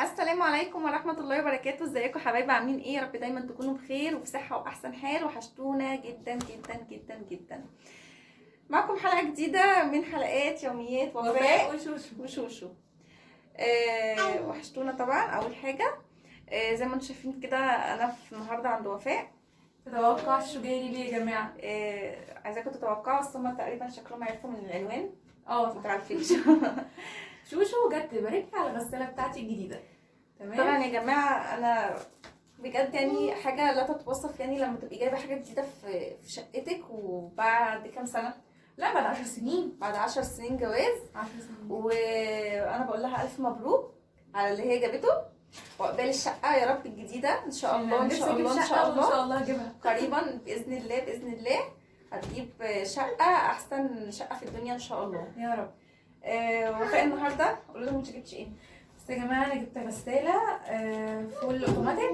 السلام عليكم ورحمة الله وبركاته. ازيكم حبايبي؟ عاملين ايه؟ يا رب دايما تكونوا بخير وفي صحة واحسن حال. وحشتونا جدا جدا جدا جدا. معكم حلقة جديدة من حلقات يوميات وفاء وشوشو. وحشتونا طبعا. اول حاجة زي ما انتم شايفين كده انا في النهارده عند وفاء. تتوقع شو جاي لي يا جماعه؟ عايزاكم تتوقعوا، بس هما تقريبا شكلهم عرفوا من العنوان. اه متعرفيش. شوشو جت تبارك على الغساله بتاعتي الجديده. تمام. طبعا يا جماعه انا بجد يعني حاجه لا تتوصف، يعني لما تبقي جايبه حاجه جديده في شقتك وبعد كام سنه؟ لا بعد 10 سنين. بعد 10 سنين جواز. 10 سنين. وانا بقول لها الف مبروك على اللي هي جابته، وعقبال الشقه يا رب الجديده ان شاء الله ان شاء الله ان شاء الله ان شاء الله هجيبها قريبا باذن الله باذن الله. هتجيب شقه احسن شقه في الدنيا ان شاء الله يا رب. وفاء النهارده قولوا لهم انت جبتي ايه؟ بس يا جماعه انا جبت غساله فول اوتوماتيك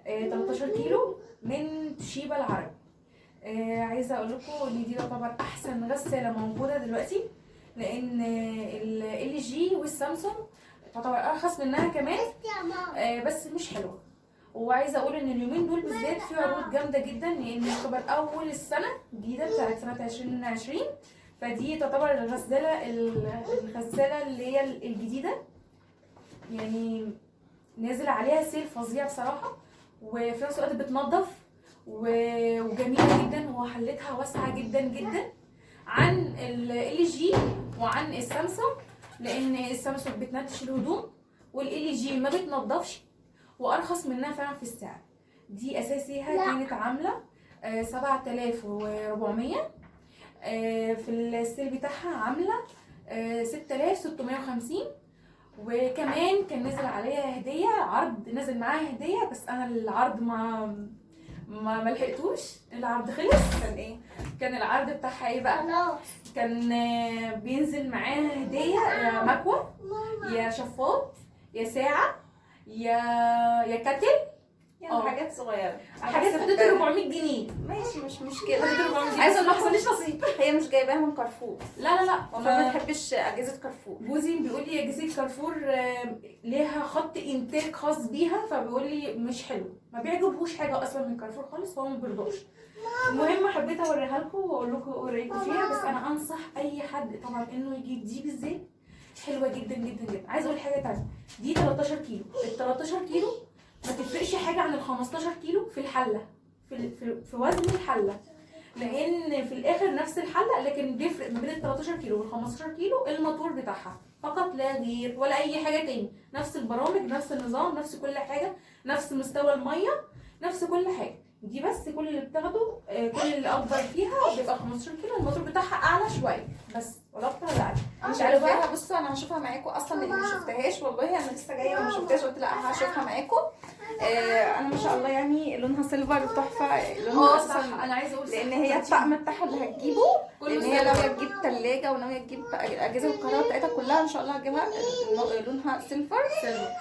13 كيلو من توشيبا العربي. عايزه اقول لكم ان دي تعتبر احسن غساله موجوده دلوقتي، لان ال جي والسامسونج تعتبر ارخص منها كمان، بس مش حلوه. وعايزه اقول ان اليومين دول بالذات في عروض جامده جدا، لان يعتبر اول السنه الجديده بتاعت سنه 2020، فدي تعتبر الغساله اللي هي الجديده، يعني نازل عليها سيل فظيع بصراحه، وفي نفس الوقت بتنظف وجميله جدا، وحلتها واسعه جدا جدا عن ال جي وعن السامسونج، لان السامسونج بتنتش الهدوم والال جي ما بتنضفش، وارخص منها فعلا في السعر. دي اساسيها كانت عامله 7400، في السيل بتاعها عامله 6650، وكمان كان نزل عليها هديه، عرض نزل معاها هديه، بس انا العرض ما لحقتوش، العرض خلص. كان ايه؟ كان العرض بتاعها ايه بقى؟ كان بينزل معاها هديه يا مكوه يا شفاط يا ساعه يا كتل، يعني حاجات صغيره، حاجات في حدود 400 جنيه. ماشي مش مشكله. عايزه ما حصليش نصيب. هي مش جايباها من كارفور. لا وما ما بتحبش اجهزه كارفور. جوزي بيقول لي اجهزه كارفور ليها خط انتاج خاص بيها، فبيقول لي مش حلو، ما بيعجبهوش حاجه اصلا من كارفور خالص، هو ما بيرضاش. المهم حبيت اوريها لكم واقول لكم ايه رايكم فيها، بس انا انصح اي حد طبعا انه يجيب دي بالذات، حلوه جدا جدا جدا. عايزه اقول حاجه ثانيه، دي 13 كيلو، ال 13 كيلو ما تفرقش حاجه عن ال 15 كيلو في الحله، في وزن الحله، لان في الاخر نفس الحله، لكن بيفرق ما بين ال 13 كيلو وال 15 كيلو الموتور بتاعها فقط لا غير، ولا اي حاجه تاني. نفس البرامج، نفس النظام، نفس كل حاجه، نفس مستوى الميه، نفس كل حاجه. دي بس كل اللي بتاخده كل اللي اكبر فيها بيبقى 15 كيلو، الموتور بتاعها اعلى شويه بس، ولا اكتر ولا اقل. مش عارفاها. بصوا انا هشوفها معاكم، اصلا اللي ما شفتهاش والله انا لسه جايه وما شفتهاش، قلت لا هشوفها معاكم. انا ما شاء الله يعني لونها سيلفر تحفه، لونها صح. انا عايزه اقول لان هي الطقم بتاعها اللي هتجيبه، لان هي ناويه تجيب ثلاجه وناويه تجيب اجهزه الكهرباء بتاعتها كلها ان شاء الله هتجيبها لونها سيلفر.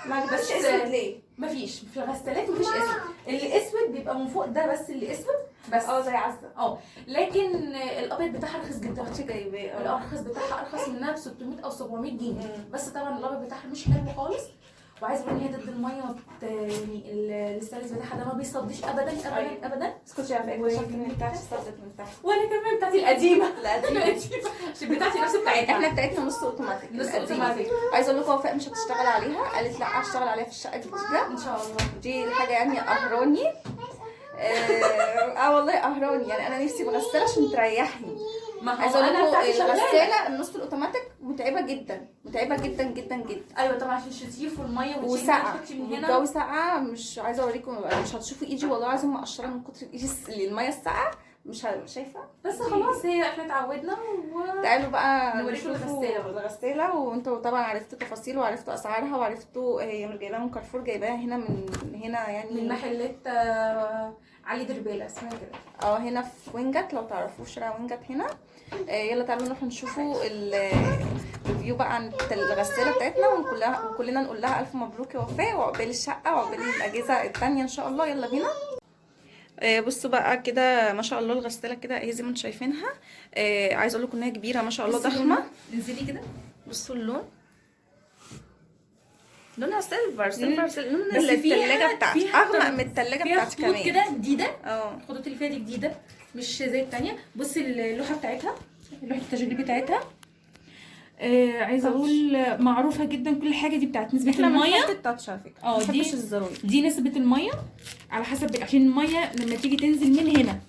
ما جبتش اسود ليه؟ مفيش في الغسالات مفيش اسود، اللي اسود بيبقى من فوق ده بس اللي اسود بس، زي عزه. لكن الابيض بتاعها رخيص جدا. اختي جايباه الارخص بتاعها ارخص منها ب 600 او 700 جنيه، بس طبعا الابيض بتاعها مش حلو خالص. وعايزه اقول ان هي ضد الميه، يعني الستانلس بتاعها ده ما بيصديش ابدا ابدا ابدا. اسكتي يا بنت، شكل من تحت صدت من تحت. وانا كمان بتاعتي القديمه القديمه عشان بتاعتي نفس بتاعتها. احنا بتاعتنا نص اوتوماتيك. نص اوتوماتيك. عايزه اقول لكم وفاء مش هتشتغل عليها، قالت لا هشتغل عليها في الشقه الجديده ان شاء الله. دي حاجه يعني قهراني. والله قهراني، يعني انا نفسي بغساله عشان تريحني. عايزه اقول لكم الغساله النص الاوتوماتيك متعبه جدا، متعبه جدا جدا جدا. ايوه طبعا عشان الشتيف والميه وسقعه، والجو سقعه. مش عايزه اوريكم، مش هتشوفوا ايدي والله العظيم مقشره من كتر ايدي الميه الساقعه، مش شايفه. بس خلاص هي احنا اتعودنا. تعالوا بقى نوريكم الغساله، وانتوا طبعا عرفتوا تفاصيل وعرفتوا اسعارها وعرفتوا هي مش جايباها من كارفور، جايباها هنا من هنا يعني من محلات علي دربالة اسمها كده. هنا في وينجت، لو تعرفوش شارع وينجت هنا. يلا تعالوا نروح نشوفوا الريفيو بقى عن الغساله بتاعتنا، وكلنا نقول لها الف مبروك يا وفاء، وعقبال الشقه وعقبال الاجهزه الثانيه ان شاء الله. يلا بينا. بصوا بقى كده ما شاء الله الغساله كده اهي زي ما انتم شايفينها. عايزه اقول لكم انها كبيره ما شاء الله، ضخمه. انزلي كده بصوا اللون لونها سيلفر لون بس التلاجة بتاعتي، فيها اغمق من التلاجة فيها بتاعتي خطوط كمان. كده جديده، اه الخطوط اللي فيها دي جديده مش زي التانية. بصي اللوحه بتاعتها، لوحه التشغيل بتاعتها عايزه اقول معروفه جدا. كل حاجه دي بتاعت نسبه احنا الميه. بنحب التاتش على فكره، اه ما دي بنحبش الزراير. دي نسبه الميه على حسب، عشان الميه لما تيجي تنزل من هنا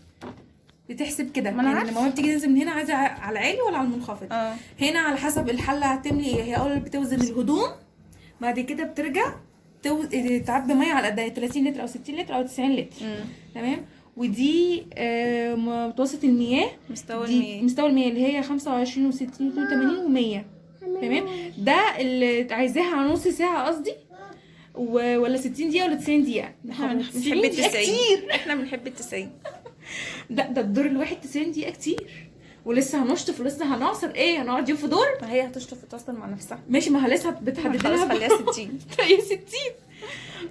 بتحسب كده، ما أنا يعني عارفة. لما بتيجي تنزل من هنا عايزه على العالي ولا على المنخفض. هنا على حسب الحله هتملي ايه. هي اول بتوزن الهدوم، بعد كده بترجع تعبي ميه على قد 30 لتر او 60 لتر او 90 لتر. تمام. ودي متوسط المياه، مستوى المياه اللي هي 25 و60 و80 و100. تمام. ده اللي عايزاها على نص ساعه قصدي، ولا 60 دقيقه ولا 90 دقيقه. احنا بنحب ال 90 كتير، احنا بنحب ال 90. ده الدور الواحد 90 دقيقه كتير، ولسه هنشطف ولسه هنعصر ايه، هنقعد يوم في دور. ما هي هتشطف وتوصل مع نفسها. ماشي، ما هي لسه بتحدد لها خليها 60. هي 60.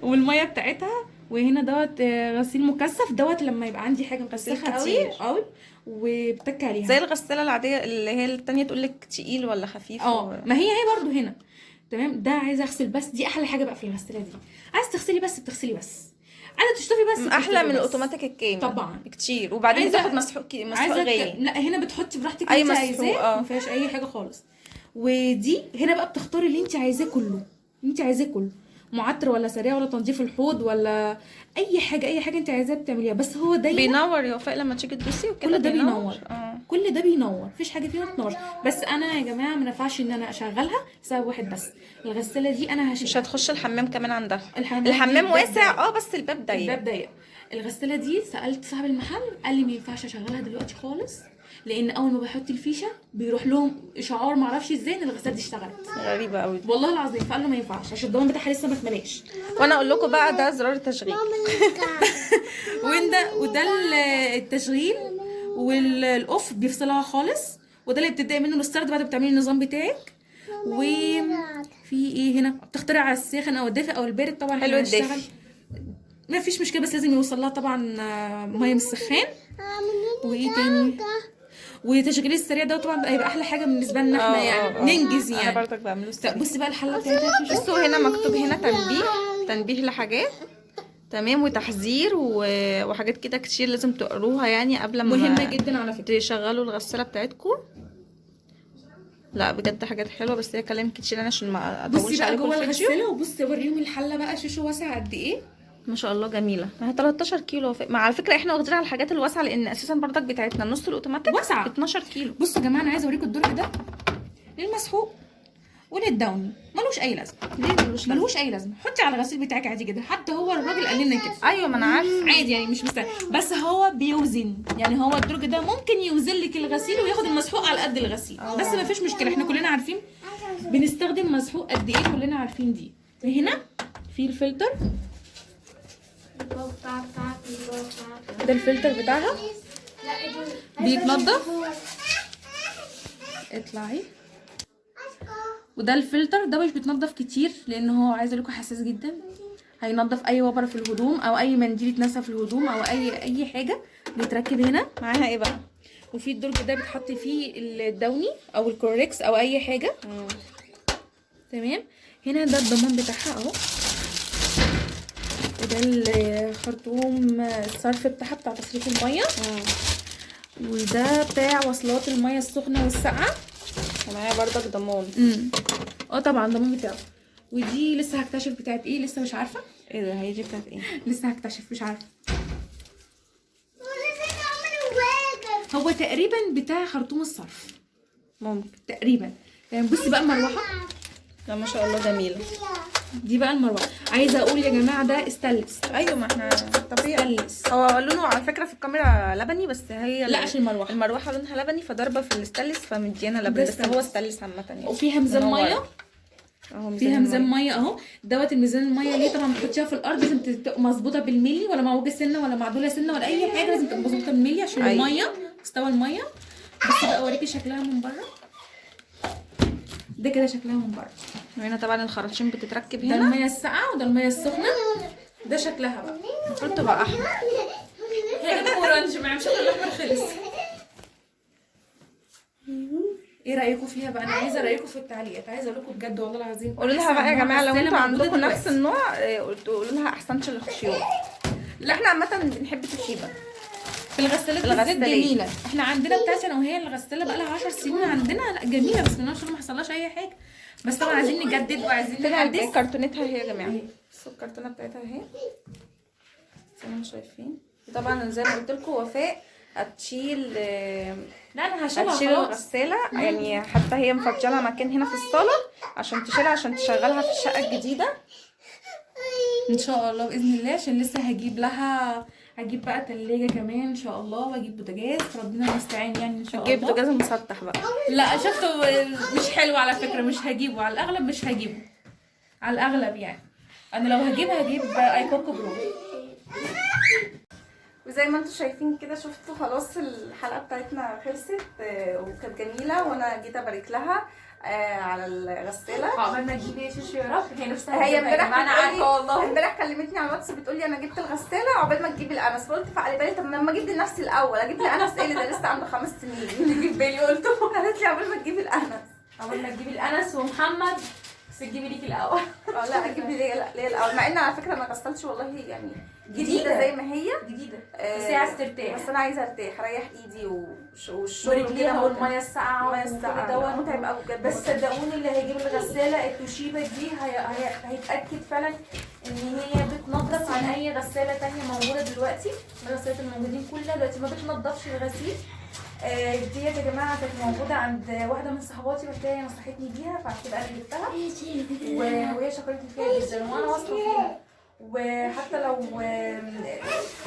والميه بتاعتها. وهنا دوت غسيل مكثف، دوت لما يبقى عندي حاجه مكثفه قوي قوي وبتك عليها زي الغساله العاديه اللي هي التانية تقول لك تقيل ولا خفيف. ما هي برضو هنا. تمام. ده عايزه اغسل بس، دي احلى حاجه بقى في الغساله دي. عايزه تغسلي بس بتغسلي بس، عايزه تشطفي بس احلى من الاوتوماتيك الكامل طبعا كتير. وبعدين تاخد مسحوق غالي. لا هنا بتحطي براحتك اي اللي انت عايزاه، ما مسحوق فيهاش اي حاجه خالص. ودي هنا بقى بتختاري اللي انت عايزاه كله، انت عايزاه كله، معطر ولا سريع ولا تنظيف الحوض ولا اي حاجه انت عايزاها بتعمليها. بس هو دايما بينور يا وفاء لما تيجي تدوسي وكده. كل ده بينور. كل ده بينور، مفيش حاجه فيها ما تنورش. بس انا يا جماعه ما ينفعش ان انا اشغلها لسبب واحد بس، الغساله دي انا مش هتخش الحمام كمان عندها. الحمام واسع بس الباب ضيق. الغساله دي سالت صاحب المحل قال لي ما ينفعش اشغلها دلوقتي خالص، لان اول ما بحط الفيشه بيروح لهم اشعار ما اعرفش ازاي ان الغساله دي اشتغلت. غريبه قوي والله العظيم. فقال له ما ينفعش عشان الضمان بتاعها لسه ما اتملاش. وانا اقول لكم بقى ده زرار التشغيل وده التشغيل، والاوف بيفصلها خالص، وده اللي بتبداي منه الستارت بعد ما بتعملي النظام بتاعك. وفي ايه هنا بتختاري على الساخن او الدافئ او البارد. طبعا حلو الدافئ ما فيش مشكله، بس لازم يوصل لها طبعا ميه من السخان. وايه تاني، وتشغيل السريع ده طبعا هيبقى احلى حاجه بالنسبه لنا احنا، يعني ننجز يعني. انا برضك بعمله سريع. بصي بقى الحله بتاعتها، بصوا هنا مكتوب هنا تنبيه لحاجات. تمام. وتحذير وحاجات كده كتير لازم تقروها يعني قبل ما مهمه جدا على فكره تشغلوا الغساله بتاعتكم. لا بجد حاجات حلوه، بس هي كلام كتير انا عشان ما اطولش بصي بقى عليكم جوه الفيديو. الغساله، وبصي اوريهم الحله بقى شوشو واسع قد ايه. ما شاء الله جميله. ما هي 13 كيلو. مع على فكره احنا واخدين على الحاجات الواسعه، لان اساسا برضك بتاعتنا النص الاوتوماتيك واسعه 12 كيلو. بصوا يا جماعه انا عايزه اوريكم الدرج ده للمسحوق وللداوني ملوش اي لازمه. ليه ملوش اي لازمه؟ حطي على الغسيل بتاعك عادي جدا، حتى هو الراجل قال لنا كده. ايوه ما انا عارفه عادي يعني مش مستاهل، بس هو بيوزن. يعني هو الدرج ده ممكن يوزن لك الغسيل وياخد المسحوق على قد الغسيل. بس ما فيش مشكله، احنا كلنا عارفين بنستخدم مسحوق قد ايه، كلنا عارفين دي. هنا في الفلتر، ده الفلتر بتاعها بيتنضف. اطلعي. وده الفلتر ده مش بيتنضف كتير، لان هو عايزه لكم حساس جدا، هينضف اي وبره في الهدوم او اي منديل اتنسى في الهدوم او اي حاجه بيتركب هنا. معاها ايه بقى؟ وفي الدرج ده بتحطي فيه الدوني او الكوريكس او اي حاجه. تمام. هنا ده الضمان بتاعها اهو، وده الخرطوم الصرف بتاعها بتاع تصريف الميه. وده بتاع وصلات الميه السخنه والساقعه. ومعايا برضك ضمان. طبعا الضمان بتاعه. ودي لسه هكتشف بتاعت ايه، لسه مش عارفه. ايه ده؟ هي دي بتاعت ايه؟ لسه هكتشف مش عارفه. هو تقريبا بتاع خرطوم الصرف ممكن تقريبا. يعني بصي بقى المروحه، لا ما شاء الله جميله. دي بقى المروحه. عايزه اقول يا جماعه ده استانلس. ايوه ما احنا طبيعي. هو لونه على فكره في الكاميرا لبني، بس هي لا عشان المروحه لونها لبني، فضربه في الاستانلس فمديانا لبني، بس هو استانلس عامه يعني. وفيها ميزان ميه اهو، فيها ميزان ميه اهو. دوت الميزان الميه ليه طبعا بتحطيها في الارض لازم تبقى مظبوطه بالملي، ولا معوجه سنه ولا معدوله سنه ولا اي حاجه، لازم تبقى مظبوطه بالملي عشان الميه مستوى الميه. بس بقى اوريكي شكلها من بره. ده كده شكلها من بره. وهنا طبعا الخراطيم بتتركب هنا. ده الميه الساقعه وده الميه السخنه. ده شكلها بقى المفروض تبقى احمر. هي اورنج، مش الاحمر خلص. ايه رايكم فيها بقى؟ انا عايزه رايكم في التعليقات، عايزه اقول لكم بجد والله العظيم قولوا لها أحسن بقى يا نوع جماعه لو غسالة انتوا موجودة عندكم نفس دلوقتي. النوع قولوا لها احسنش الخيوط. لا احنا عامه بنحب توشيبا في الغسالات بالذات الغسالات. جميله. احنا عندنا بتاعتي انا وهي الغساله بقى لها 10 سنين عندنا، لا جميله بسم الله ما شاء الله ما حصلهاش اي حاجه، بس طبعا عايزين نجدد وعايزين طلع نحدث. كرتونتها اهي يا جماعه، اهي. بصوا الكرتونه بتاعتها اهي زي ما انتم شايفين. طبعا زي ما قلت لكم وفاء هتشيل لا انا هشيلها هتشيل خلاص. الغساله، يعني حتى هي مفضله مكان هنا في الصاله عشان تشيلها عشان تشغلها في الشقه الجديده ان شاء الله باذن الله، عشان لسه هجيب بقى تلاجة كمان ان شاء الله، واجيب بوتاجاز، ربنا المستعان يعني ان شاء الله. جيب بوتاجاز مسطح بقى. لا شفته مش حلو على فكره، مش هجيبه على الاغلب، مش هجيبه على الاغلب يعني. انا لو هجيب ايكوكو برو. وزي ما انتم شايفين كده شفتوا خلاص الحلقه بتاعتنا خلصت وكانت جميله، وانا جيت ابارك لها على الغساله. عقبال ما تجيبي يا شوشو يا رب، هي نفسها هي تجيبها يا جماعة، انا عارفه والله. امبارح كلمتني على الواتس بتقولي انا جبت الغساله عقبال ما تجيبي الانس، فقلت فعلى بالي طب لما اجيب لنفسي الاول، اجيب لانس ايه اللي ده لسه عنده 5 سنين اللي في بالي قلته قالت لي عقبال ما تجيبي الانس. عقبال ما تجيبي الانس ومحمد، بس تجيبي ليكي الاول. لا اجيب لي ليا الاول، مع ان على فكره ما غسلتش والله يعني جديده زي ما هي جديده، بس هي عايزه ترتاح. بس انا عايزه ارتاح اريح ايدي والشغل ورجليها والميه الساقعه الميه الساقعه متعب قوي بجد. بس صدقوني اللي هيجيب الغساله التوشيبا دي هيتاكد فعلا ان هي بتنظف عن اي غساله تانية موجوده دلوقتي. الغسالات الموجودين كلها دلوقتي ما بتنضفش الغسيل. ديت يا جماعه كانت موجوده عند واحده من صحباتي، بس هي نصحتني بيها فعشان كده انا جبتها، وهي شكرتني فيها جدا وانا واثقه فيها. وحتى لو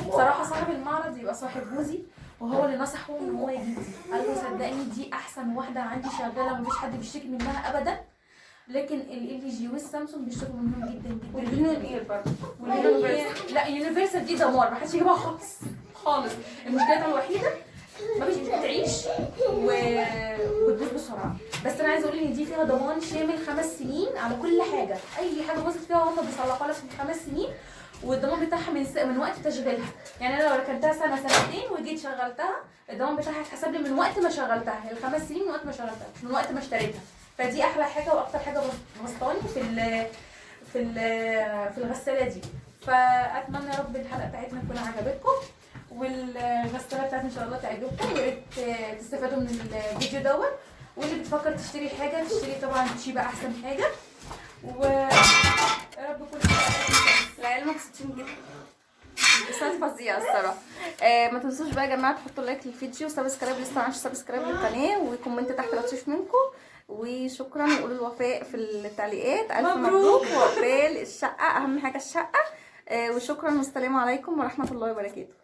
بصراحه صاحب المعرض يبقى صاحب جوزي، وهو اللي نصحه ان هو يجيب دي، قال له صدقني دي احسن واحده عندي شغاله، مفيش حد بيشتكي منها ابدا، لكن ال جي والسامسونج بيشتكوا منهم جدا جدا. واليونيون اير برضه لا يونيفرسال دي دمار، محدش يجيبها خالص خالص. المشكله الوحيده مفيش بتعيش وتبوظ بسرعه، بس انا عايزه اقول ان دي فيها ضمان شامل 5 سنين على كل حاجه، اي حاجه باظت فيها هم بيصلحوها لك في 5 سنين، والضمان بتاعها من وقت تشغيلها. يعني انا لو ركنتها سنه سنتين وجيت شغلتها الضمان بتاعها هيتحسب لي من وقت ما شغلتها، ال5 سنين من وقت ما شغلتها مش من وقت ما اشتريتها. فدي احلى حاجه واكتر حاجه بسطاني في الغساله دي. فاتمنى يا رب الحلقه بتاعتنا تكون عجبتكم، والغساله بتاعتنا ان شاء الله تعجبكم، ويا ريت تستفادوا من الفيديو دوت. واللي بتفكر تشتري حاجه تشتري طبعا توشيبا احسن حاجه، ويا رب كل العيال مبسوطين جدا، استاذ فظيع الصراحه. ما تنسوش بقى يا جماعه تحطوا لايك للفيديو وسبسكرايب لسه ما عملتش سبسكرايب للقناه، وكومنت تحت لو تشوف منكم، وشكرا. وقولوا الوفاء في التعليقات الف مبروك وعقبال الشقه، اهم حاجه الشقه. وشكرا والسلام عليكم ورحمه الله وبركاته.